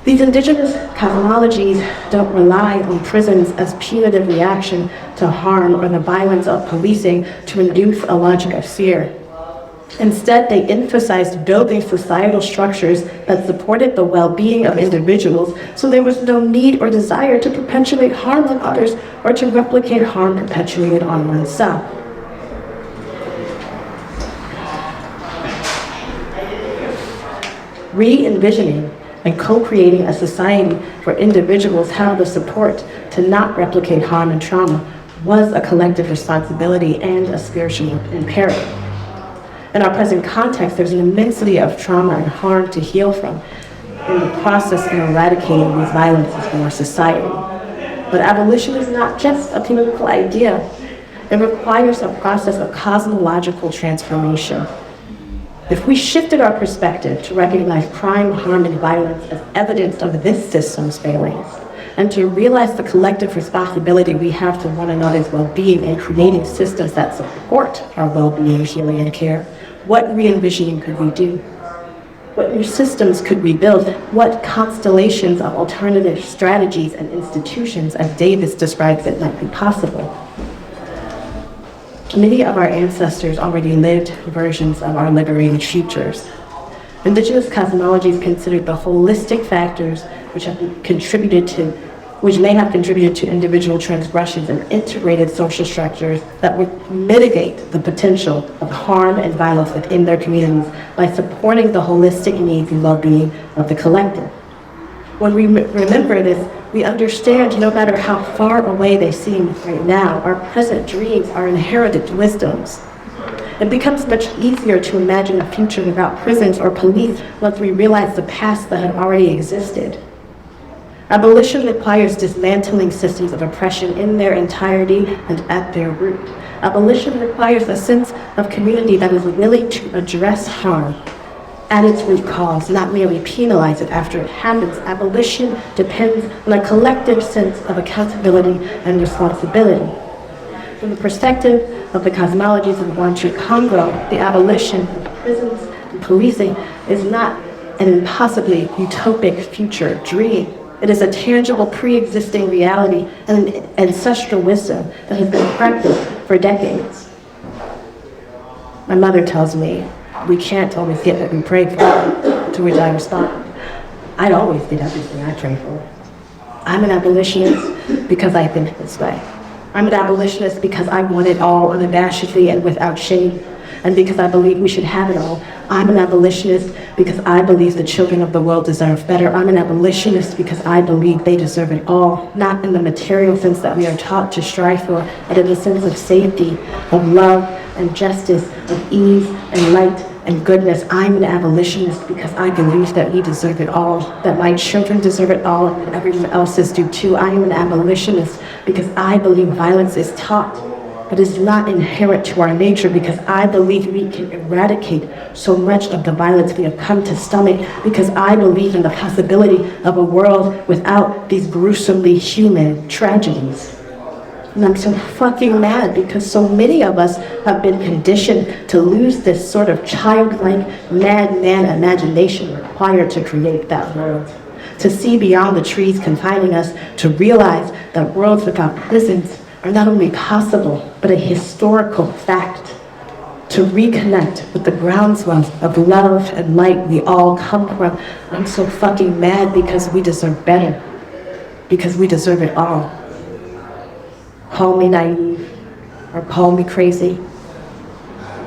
These indigenous cosmologies don't rely on prisons as punitive reaction to harm or the violence of policing to induce a logic of fear. Instead, they emphasized building societal structures that supported the well-being of individuals, so there was no need or desire to perpetuate harm on others or to replicate harm perpetuated on oneself. Re-envisioning and co-creating a society where individuals held the support to not replicate harm and trauma was a collective responsibility and a spiritual imperative. In our present context, there's an immensity of trauma and harm to heal from in the process of eradicating these violences from our society. But abolition is not just a political idea. It requires a process of cosmological transformation. If we shifted our perspective to recognize crime, harm, and violence as evidence of this system's failings, and to realize the collective responsibility we have to one another's well-being and creating systems that support our well-being, healing, and care, what re-envisioning could we do? What new systems could we build? What constellations of alternative strategies and institutions, as Davis describes it, might be possible? Many of our ancestors already lived versions of our liberated futures. Indigenous cosmologies considered the holistic factors which may have contributed to individual transgressions and integrated social structures that would mitigate the potential of harm and violence within their communities by supporting the holistic needs and well-being of the collective. When we remember this, we understand no matter how far away they seem right now, our present dreams are inherited wisdoms. It becomes much easier to imagine a future without prisons or police once we realize the past that had already existed. Abolition requires dismantling systems of oppression in their entirety and at their root. Abolition requires a sense of community that is willing to address harm at its root cause, not merely penalize it after it happens. Abolition depends on a collective sense of accountability and responsibility. From the perspective of the cosmologies of Wanchu Congo, the abolition of prisons and policing is not an impossibly utopic future dream. It is a tangible pre-existing reality and an ancestral wisdom that has been practiced for decades. My mother tells me, we can't always get what we pray for, to which I respond, I'd always get everything I pray for. I'm an abolitionist because I've been this way. I'm an abolitionist because I want it all unabashedly and without shame, and because I believe we should have it all. I'm an abolitionist because I believe the children of the world deserve better. I'm an abolitionist because I believe they deserve it all, not in the material sense that we are taught to strive for, but in the sense of safety, of love and justice, of ease and light and goodness. I'm an abolitionist because I believe that we deserve it all, that my children deserve it all, and that everyone else's do too. I am an abolitionist because I believe violence is taught, but is not inherent to our nature, because I believe we can eradicate so much of the violence we have come to stomach, because I believe in the possibility of a world without these gruesomely human tragedies. And I'm so fucking mad because so many of us have been conditioned to lose this sort of childlike, madman imagination required to create that world. To see beyond the trees confining us, to realize that worlds without prisons are not only possible, but a historical fact. To reconnect with the groundswell of love and light we all come from. I'm so fucking mad because we deserve better. Because we deserve it all. Call me naive, or call me crazy.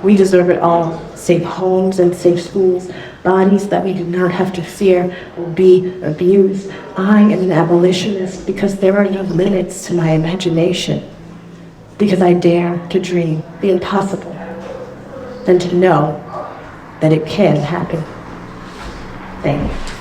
We deserve it all. Safe homes and safe schools, bodies that we do not have to fear will be abused. I am an abolitionist because there are no limits to my imagination. Because I dare to dream the impossible, and to know that it can happen. Thank you.